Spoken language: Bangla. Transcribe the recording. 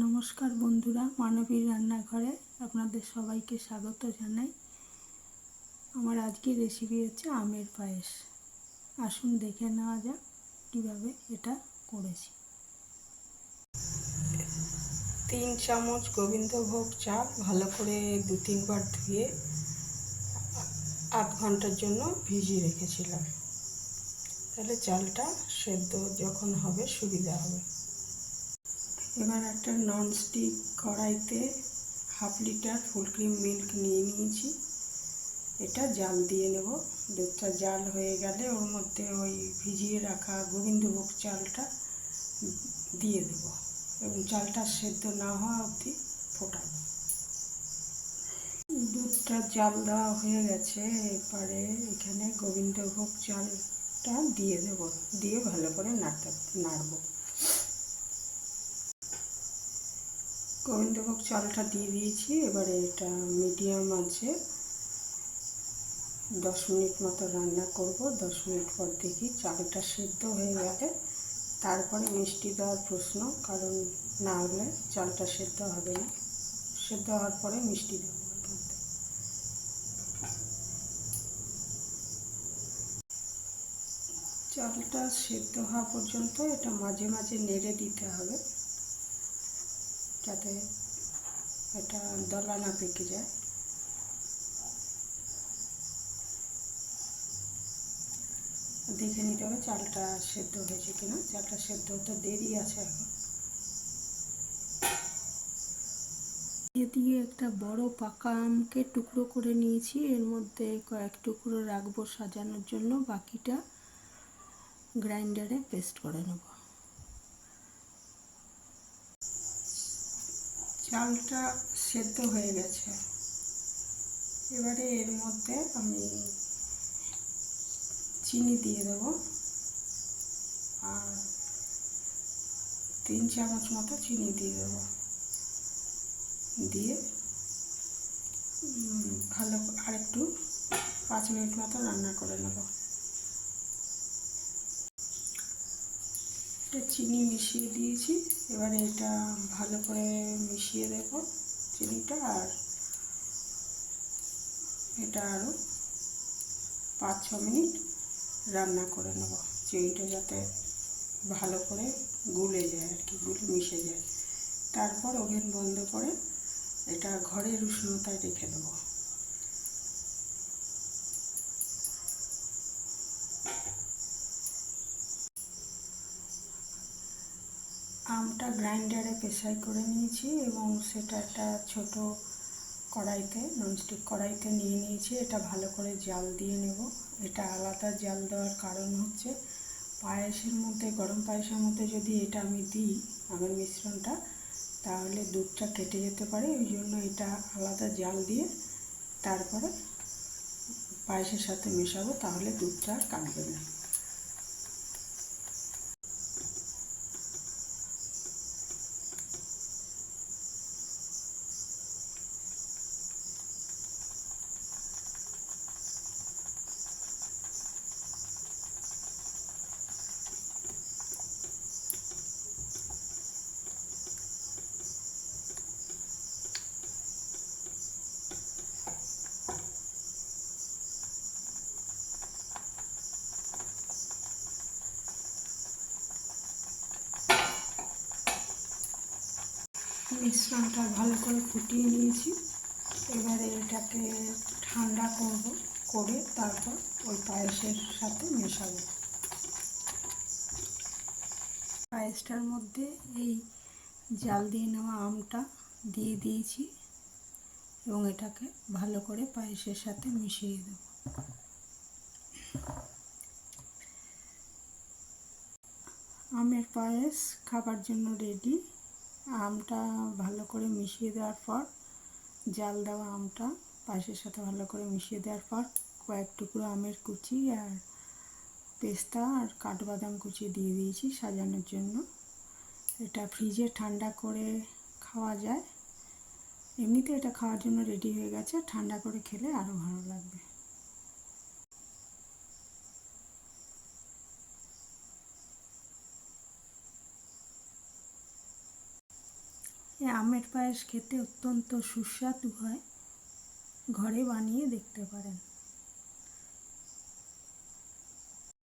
নমস্কার বন্ধুরা, মানবীর রান্নাঘরে আপনাদের সবাইকে স্বাগত জানাই। আমার আজকের রেসিপি হচ্ছে আমের পায়েস। আসুন দেখে নেওয়া যাক কীভাবে এটা করেছি। 3 চামচ গোবিন্দভোগ চাল ভালো করে 2-3 বার ধুয়ে আধ ঘন্টার জন্য ভিজিয়ে রেখেছিলাম, তাহলে চালটা সেদ্ধ যখন হবে সুবিধা হবে। এবার একটা ননস্টিক কড়াইতে 1/2 লিটার ফুল ক্রিম মিল্ক নিয়ে নিয়েছি। এটা জাল দিয়ে নেব। দুধটা জাল হয়ে গেলে ওর মধ্যে ওই ভিজিয়ে রাখা গোবিন্দভোগ চালটা দিয়ে দেব এবং চালটা সেদ্ধ না হওয়া অবধি ফোটাবো। দুধটা জাল দেওয়া হয়ে গেছে। এরপরে এখানে গোবিন্দভোগ চালটা দিয়ে দেব, দিয়ে ভালো করে নাড়ব। গোবিন্দভোগ চালটা দিয়ে দিয়েছি। এবারে এটা মিডিয়াম আছে 10 মিনিট মতো রান্না করব। 10 মিনিট পর দেখি চালটা সেদ্ধ হয়ে গেলে তারপরে মিষ্টি দেওয়ার প্রশ্ন, কারণ না হলে চালটা সেদ্ধ হবে না। সেদ্ধ হওয়ার পরে মিষ্টি দেবো। চালটা সেদ্ধ হওয়া পর্যন্ত এটা মাঝে মাঝে নেড়ে দিতে হবে, যাতে এটা দলা না পেকে যায়। দেখে নিতে হবে চালটা সেদ্ধ হয়েছে কিনা। চালটা সেদ্ধ হতে দেরি আছে এখন। দিয়ে একটা বড় পাকা আমকে টুকরো করে নিয়েছি। এর মধ্যে কয়েক টুকরো রাখবো সাজানোর জন্য, বাকিটা গ্রাইন্ডারে পেস্ট করে নেব। চালটা সেদ্ধ হয়ে গেছে। এবারে এর মধ্যে আমি চিনি দিয়ে দেবো, আর 3 চামচ মতো চিনি দিয়ে দেবো। দিয়ে ভালো আরেকটু 5 মিনিট মতো রান্না করে নেব। চিনি মিশিয়ে দিয়েছি। এবারে এটা ভালো করে মিশিয়ে দেব চিনিটা, আর এটা আরও 5-6 মিনিট রান্না করে নেব। চিনিটা যাতে ভালো করে গুলে যায় আর কি, গুলে মিশে যায়। তারপর ওভেন বন্ধ করে এটা ঘরের উষ্ণতায় রেখে দেবো। আমটা গ্রাইন্ডারে পেশাই করে নিয়েছি এবং সেটা একটা ছোট কড়াইতে, ননস্টিক কড়াইতে নিয়ে নিয়েছি। এটা ভালো করে জাল দিয়ে নেব। এটা আলাদা জাল দেওয়ার কারণ হচ্ছে পায়েসের মধ্যে, গরম পায়েসের মধ্যে যদি এটা আমি দিই আমের মিশ্রণটা, তাহলে দুধটা কেটে যেতে পারে। ওই জন্য এটা আলাদা জাল দিয়ে তারপরে পায়েসের সাথে মেশাবো, তাহলে দুধটা আর কাটবে না। মিশ্রণটা ভালো করে ফুটিয়ে নিয়েছি। এবারে এটাকে ঠান্ডা করব, করে তারপর ওই পায়েসের সাথে মেশাবো। পায়েসটার মধ্যে এই জাল দিয়ে নেওয়া আমটা দিয়ে দিয়েছি এবং এটাকে ভালো করে পায়েসের সাথে মিশিয়ে দেব। আমের পায়েস খাবার জন্য রেডি। আমটা ভালো করে মিশিয়ে দেওয়ার পর, জাল দেওয়া আমটা পায়েসের সাথে ভালো করে মিশিয়ে দেওয়ার পর কয়েক টুকরো আমের কুচি আর পেস্তা আর কাঠবাদাম কুচি দিয়ে দিয়েছি সাজানোর জন্য। এটা ফ্রিজে ঠান্ডা করে খাওয়া যায়। এমনিতে এটা খাওয়ার জন্য রেডি হয়ে গেছে, ঠান্ডা করে খেলে আরও ভালো লাগবে। এই আমের পায়েস খেতে অত্যন্ত সুস্বাদু হয়, ঘরে বানিয়ে দেখতে পারেন।